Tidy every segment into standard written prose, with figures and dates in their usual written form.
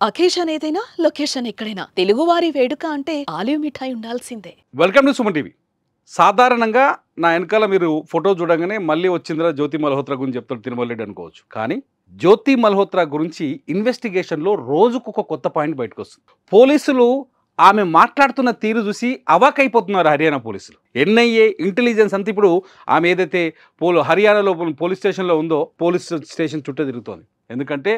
Occasion ఏదైనా location ఎక్కడైనా తెలుగువారి వేడుక అంటే ఆలివ్ మిఠాయి ఉండాల్సిందే. Welcome to Suman TV. సాధారణంగా నా వెనకాల మీరు ఫోటో చూడగానే మళ్ళీ వచ్చిందిరా జ్యోతి మల్హోత్రా గురించి చెప్తాడు తిరుమల రెడ్డి అనుకోవచ్చు. కానీ జ్యోతి మల్హోత్రా గురించి ఇన్వెస్టిగేషన్లో రోజుకొక కొత్త పాయింట్ బయటకు వస్తుంది. పోలీసులు ఆమె మాట్లాడుతున్న తీరు చూసి అవాకైపోతున్నారు హర్యానా పోలీసులు. ఎన్ఐఏ ఇంటెలిజెన్స్ అంతా ఇప్పుడు ఆమె ఏదైతే హర్యానాలో పోలీస్ స్టేషన్లో ఉందో పోలీస్ స్టేషన్ చుట్టూ తిరుగుతోంది. ఎందుకంటే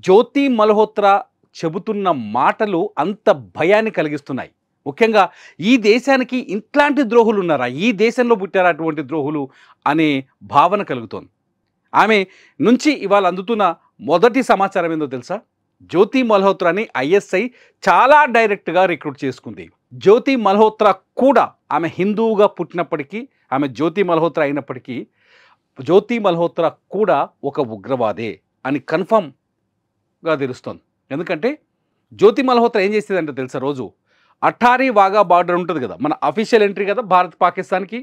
జ్యోతి మల్హోత్రా చెబుతున్న మాటలు అంత భయాన్ని కలిగిస్తున్నాయి. ముఖ్యంగా ఈ దేశానికి ఇట్లాంటి ద్రోహులు ఉన్నారా, ఈ దేశంలో పుట్టారా అటువంటి ద్రోహులు అనే భావన కలుగుతోంది. ఆమె నుంచి ఇవాళ అందుతున్న మొదటి సమాచారం ఏందో తెలుసా? జ్యోతి మల్హోత్రాని ఐఎస్ఐ చాలా డైరెక్ట్గా రిక్రూట్ చేసుకుంది. జ్యోతి మల్హోత్రా కూడా ఆమె హిందువుగా పుట్టినప్పటికీ, ఆమె జ్యోతి మల్హోత్రా అయినప్పటికీ జ్యోతి మల్హోత్రా కూడా ఒక ఉగ్రవాదే అని కన్ఫర్మ్గా తెలుస్తోంది. ఎందుకంటే జ్యోతి మల్హోత్రా ఏం చేసేదంటే తెలుసా, రోజు అఠారీ వాఘా బార్డర్ ఉంటుంది కదా, మన అఫీషియల్ ఎంట్రీ కదా భారత్ పాకిస్తాన్కి.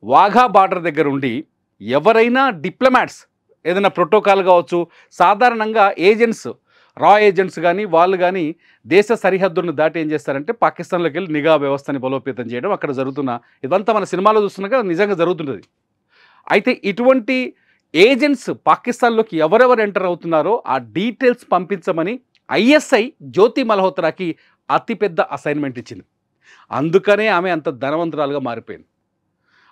వాఘా బార్డర్ దగ్గర ఉండి ఎవరైనా డిప్లొమాట్స్ ఏదైనా ప్రోటోకాల్ కావచ్చు, సాధారణంగా ఏజెంట్స్ రా ఏజెంట్స్ కానీ వాళ్ళు కానీ దేశ సరిహద్దులను దాటి ఏం చేస్తారంటే పాకిస్తాన్లోకి వెళ్ళి నిఘా వ్యవస్థని బలోపేతం చేయడం, అక్కడ జరుగుతున్న ఇదంతా మన సినిమాలో చూస్తున్నాక నిజంగా జరుగుతుంటుంది. అయితే ఇటువంటి ఏజెంట్స్ పాకిస్తాన్లోకి ఎవరెవరు ఎంటర్ అవుతున్నారో ఆ డీటెయిల్స్ పంపించమని ఐఎస్ఐ జ్యోతి మల్హోత్రాకి అతిపెద్ద అసైన్మెంట్ ఇచ్చింది. అందుకనే ఆమె అంత ధనవంతురాలుగా మారిపోయింది.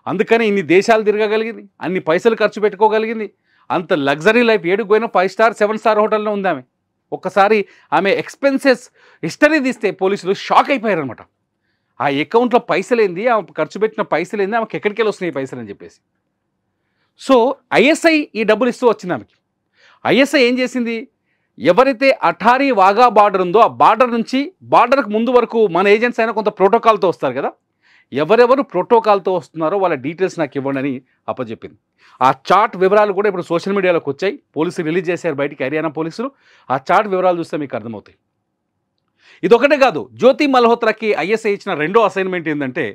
అందుకనే ఇన్ని దేశాలు తిరగగలిగింది, అన్ని పైసలు ఖర్చు పెట్టుకోగలిగింది, అంత లగ్జరీ లైఫ్. 7 పోయినా 5 స్టార్ 7 స్టార్ హోటల్లో ఉంది ఆమె. ఒక్కసారి ఆమె ఎక్స్పెన్సెస్ హిస్టరీ తీస్తే పోలీసులు షాక్ అయిపోయారనమాట. ఆ అకౌంట్లో పైసలేంది, ఆమె ఖర్చు పెట్టిన పైసలేంది, ఆమెకి ఎక్కడికి వెళ్ళి వస్తున్నాయి పైసలు అని చెప్పేసి. సో ఐఎస్ఐ ఈ డబ్బులు ఇస్తూ వచ్చింది ఆమెకి. ఐఎస్ఐ ఏం చేసింది, ఎవరైతే అఠారీ వాఘా బార్డర్ ఉందో ఆ బార్డర్ నుంచి బార్డర్కి ముందు వరకు మన ఏజెంట్స్ అయినా కొంత ప్రోటోకాల్తో వస్తారు కదా, ఎవరెవరు ప్రోటోకాల్తో వస్తున్నారో వాళ్ళ డీటెయిల్స్ నాకు ఇవ్వండి అని అప్పచెప్పింది. ఆ చార్ట్ వివరాలు కూడా ఇప్పుడు సోషల్ మీడియాలోకి వచ్చాయి, పోలీసులు రిలీజ్ చేశారు బయటికి, హర్యానా పోలీసులు. ఆ చార్ట్ వివరాలు చూస్తే మీకు అర్థమవుతాయి. ఇదొకటే కాదు, జ్యోతి మల్హోత్రాకి ఐఎస్ఐ ఇచ్చిన రెండో అసైన్మెంట్ ఏంటంటే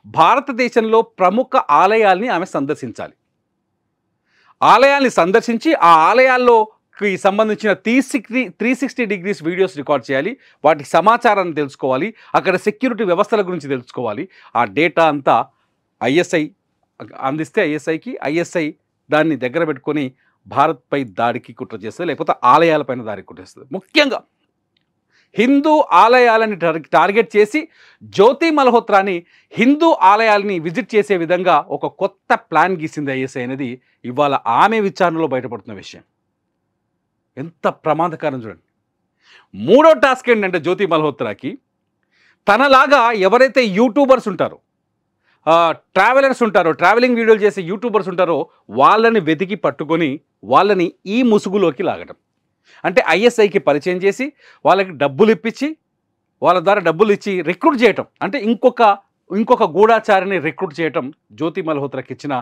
భారతదేశంలో ప్రముఖ ఆలయాల్ని ఆమె సందర్శించాలి. ఆలయాల్ని సందర్శించి ఆ ఆలయాల్లోకి సంబంధించిన 360 డిగ్రీస్ వీడియోస్ రికార్డ్ చేయాలి, వాటి సమాచారాన్ని తెలుసుకోవాలి, అక్కడ సెక్యూరిటీ వ్యవస్థల గురించి తెలుసుకోవాలి. ఆ డేటా అంతా ఐఎస్ఐ అందిస్తే ఐఎస్ఐ దాన్ని దగ్గర పెట్టుకొని భారత్పై దాడికి కుట్ర చేస్తుంది, లేకపోతే ఆలయాలపైన దాడికి కుట్రేస్తుంది. ముఖ్యంగా హిందూ ఆలయాలని టార్గెట్ చేసి జ్యోతి మల్హోత్రాని హిందూ ఆలయాలని విజిట్ చేసే విధంగా ఒక కొత్త ప్లాన్ గీసింది ఐఎస్ఐ అనేది ఇవాళ ఆమె విచారణలో బయటపడుతున్న విషయం. ఎంత ప్రమాదకరం చూడండి. మూడో టాస్క్ ఏంటంటే జ్యోతి మల్హోత్రాకి తనలాగా ఎవరైతే యూట్యూబర్స్ ఉంటారో, ట్రావెలర్స్ ఉంటారో, ట్రావెలింగ్ వీడియోలు చేసే యూట్యూబర్స్ ఉంటారో వాళ్ళని వెతికి పట్టుకొని వాళ్ళని ఈ ముసుగులోకి లాగడం. అంటే ఐఎస్ఐకి పరిచయం చేసి వాళ్ళకి డబ్బులు ఇప్పించి వాళ్ళ ద్వారా డబ్బులు ఇచ్చి రిక్రూట్ చేయటం, అంటే ఇంకొక గూఢాచారిని రిక్రూట్ చేయటం జ్యోతి మల్హోత్రాకి ఇచ్చిన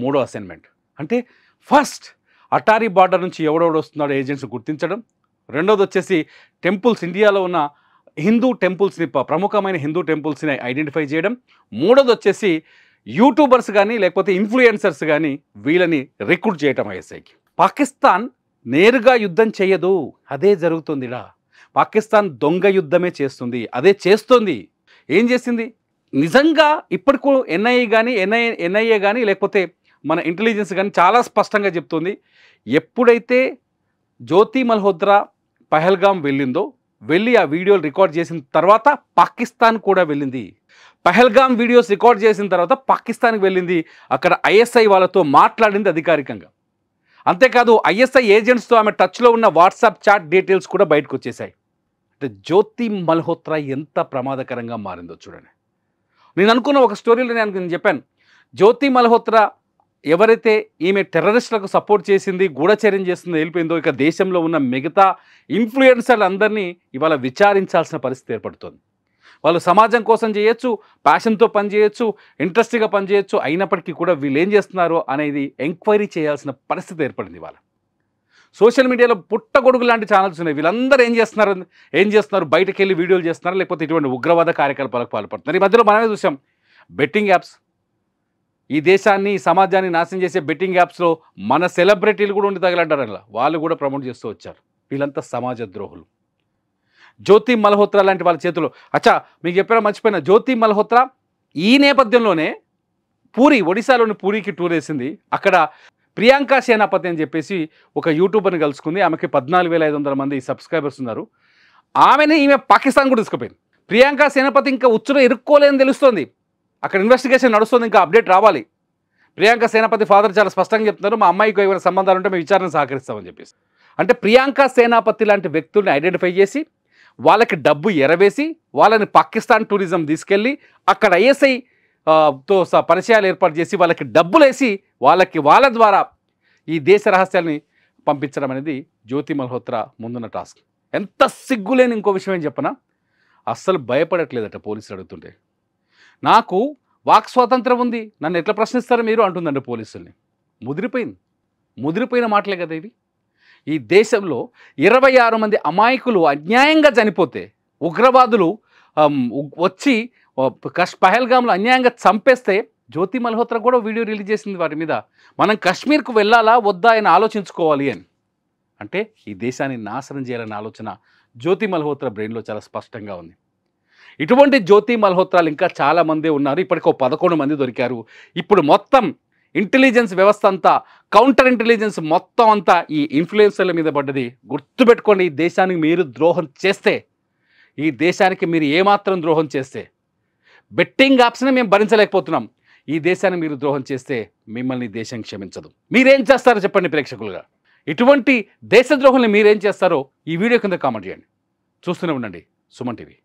మూడో అసైన్మెంట్. అంటే ఫస్ట్ అటారీ బార్డర్ నుంచి ఎవడెవడు వస్తున్నాడో ఏజెంట్స్ గుర్తించడం, రెండోది వచ్చేసి టెంపుల్స్, ఇండియాలో ఉన్న హిందూ టెంపుల్స్ని, ప్రముఖమైన హిందూ టెంపుల్స్ని ఐడెంటిఫై చేయడం, మూడోది వచ్చేసి యూట్యూబర్స్ కానీ లేకపోతే ఇన్ఫ్లుయెన్సర్స్ కానీ వీళ్ళని రిక్రూట్ చేయటం ఐఎస్ఐకి. పాకిస్తాన్ నేరుగా యుద్ధం చేయదు, అదే జరుగుతుందిరా. పాకిస్తాన్ దొంగ యుద్ధమే చేస్తుంది, అదే చేస్తుంది. ఏం చేసింది నిజంగా ఇప్పటికూ ఎన్ఐఏ కానీ లేకపోతే మన ఇంటెలిజెన్స్ కానీ చాలా స్పష్టంగా చెప్తుంది. ఎప్పుడైతే జ్యోతి మల్హోత్రా పహల్గాం వెళ్ళి ఆ వీడియోలు రికార్డ్ చేసిన తర్వాత పాకిస్తాన్ కూడా వెళ్ళింది. పహల్గాం వీడియోస్ రికార్డ్ చేసిన తర్వాత పాకిస్తాన్కి వెళ్ళింది, అక్కడ ఐఎస్ఐ వాళ్ళతో మాట్లాడింది అధికారికంగా. అంతేకాదు ఐఎస్ఐ ఏజెంట్స్తో ఆమె టచ్లో ఉన్న వాట్సాప్ చాట్ డీటెయిల్స్ కూడా బయటకు వచ్చేసాయి. అంటే జ్యోతి మల్హోత్రా ఎంత ప్రమాదకరంగా మారిందో చూడండి. నేను అనుకున్న ఒక స్టోరీలో నేను చెప్పాను, జ్యోతి మల్హోత్రా ఎవరైతే ఈమె టెర్రరిస్టులకు సపోర్ట్ చేసింది, గూఢచర్యం చేసిందో వెళ్ళిపోయిందో, ఇక దేశంలో ఉన్న మిగతా ఇన్ఫ్లుయెన్సర్లు అందరినీ ఇవాళ విచారించాల్సిన పరిస్థితి ఏర్పడుతుంది. వాళ్ళు సమాజం కోసం చేయొచ్చు, ప్యాషన్తో పనిచేయచ్చు, ఇంట్రెస్ట్గా పనిచేయచ్చు, అయినప్పటికీ కూడా వీళ్ళు ఏం చేస్తున్నారు అనేది ఎంక్వైరీ చేయాల్సిన పరిస్థితి ఏర్పడింది. ఇవాళ సోషల్ మీడియాలో పుట్టగొడుగు లాంటి ఛానల్స్ ఉన్నాయి. వీళ్ళందరూ ఏం చేస్తున్నారు బయటకు వెళ్ళి వీడియోలు చేస్తున్నారు, లేకపోతే ఇటువంటి ఉగ్రవాద కార్యకలాపాలకు పాల్పడుతున్నారు. ఈ మధ్యలో మనమే చూసాం బెట్టింగ్ యాప్స్, ఈ దేశాన్ని సమాజాన్ని నాశనం చేసే బెట్టింగ్ యాప్స్లో మన సెలబ్రిటీలు కూడా ఉండి తగలడ్డారు. అలా వాళ్ళు కూడా ప్రమోట్ చేస్తూ వచ్చారు. వీళ్ళంతా సమాజ ద్రోహులు. జ్యోతి మల్హోత్రా లాంటి వాళ్ళ చేతిలో. అచ్చా, మీకు చెప్పారా మర్చిపోయిన, జ్యోతి మల్హోత్రా ఈ నేపథ్యంలోనే పూరి, ఒడిశాలోని పూరికి టూర్ వేసింది. అక్కడ ప్రియాంక సేనాపతి అని చెప్పేసి ఒక యూట్యూబర్ని కలుసుకుంది. ఆమెకి 14,500 మంది సబ్స్క్రైబర్స్ ఉన్నారు. ఈమె పాకిస్తాన్ కూడా తీసుకుపోయింది. ప్రియాంక సేనాపతి ఇంకా ఉచ్చులో ఇరుక్కోలేదని తెలుస్తోంది. అక్కడ ఇన్వెస్టిగేషన్ నడుస్తుంది, ఇంకా అప్డేట్ రావాలి. ప్రియాంక సేనాపతి ఫాదర్ చాలా స్పష్టంగా చెప్తున్నారు, మా అమ్మాయికి ఏమైనా సంబంధాలు ఉంటే మేము విచారణ సహకరిస్తామని చెప్పేసి. అంటే ప్రియాంక సేనాపతి లాంటి వ్యక్తుల్ని ఐడెంటిఫై చేసి వాళ్ళకి డబ్బు ఎరవేసి వాళ్ళని పాకిస్తాన్ టూరిజం తీసుకెళ్ళి అక్కడ ఐఎస్ఐ తో పరిచయాలు ఏర్పాటు చేసి వాళ్ళకి డబ్బులేసి వాళ్ళ ద్వారా ఈ దేశ రహస్యాల్ని పంపించడం అనేది జ్యోతి మల్హోత్రా ముందున్న టాస్క్. ఎంత సిగ్గులేని ఇంకో విషయం ఏం చెప్పనా, అస్సలు భయపడట్లేదట పోలీసులు అడుగుతుంటే. నాకు వాక్ స్వాతంత్రం ఉంది, నన్ను ఎట్లా ప్రశ్నిస్తారో మీరు అంటుందండి పోలీసుల్ని. ముదిరిపోయిన మాటలే కదా ఇవి. ఈ దేశంలో 26 మంది అమాయకులు అన్యాయంగా చనిపోతే, ఉగ్రవాదులు వచ్చి పహల్గామ్లో అన్యాయంగా చంపేస్తే జ్యోతి మల్హోత్రా కూడా వీడియో రిలీజ్ చేసింది వారి మీద. మనం కాశ్మీర్కు వెళ్ళాలా వద్దా అని ఆలోచించుకోవాలి అని. అంటే ఈ దేశాన్ని నాశనం చేయాలనే ఆలోచన జ్యోతి మల్హోత్రా బ్రెయిన్లో చాలా స్పష్టంగా ఉంది. ఇటువంటి జ్యోతి మల్హోత్రాలు ఇంకా చాలామంది ఉన్నారు. ఇప్పటికో 11 మంది దొరికారు. ఇప్పుడు మొత్తం ఇంటెలిజెన్స్ వ్యవస్థ అంతా, కౌంటర్ ఇంటెలిజెన్స్ మొత్తం అంతా ఈ ఇన్ఫ్లుయెన్సర్ల మీద పడ్డది. గుర్తుపెట్టుకోండి, ఈ దేశానికి మీరు ద్రోహం చేస్తే, ఈ దేశానికి మీరు ఏమాత్రం ద్రోహం చేస్తే, బెట్టింగ్ యాప్స్ని మేము భరించలేకపోతున్నాం, ఈ దేశాన్ని మీరు ద్రోహం చేస్తే మిమ్మల్ని దేశం క్షమించదు. మీరేం చేస్తారో చెప్పండి ప్రేక్షకులుగా. ఇటువంటి దేశద్రోహుల్ని మీరేం చేస్తారో ఈ వీడియో కింద కామెంట్ చేయండి. చూస్తూనే ఉండండి సుమన్ టీవీ.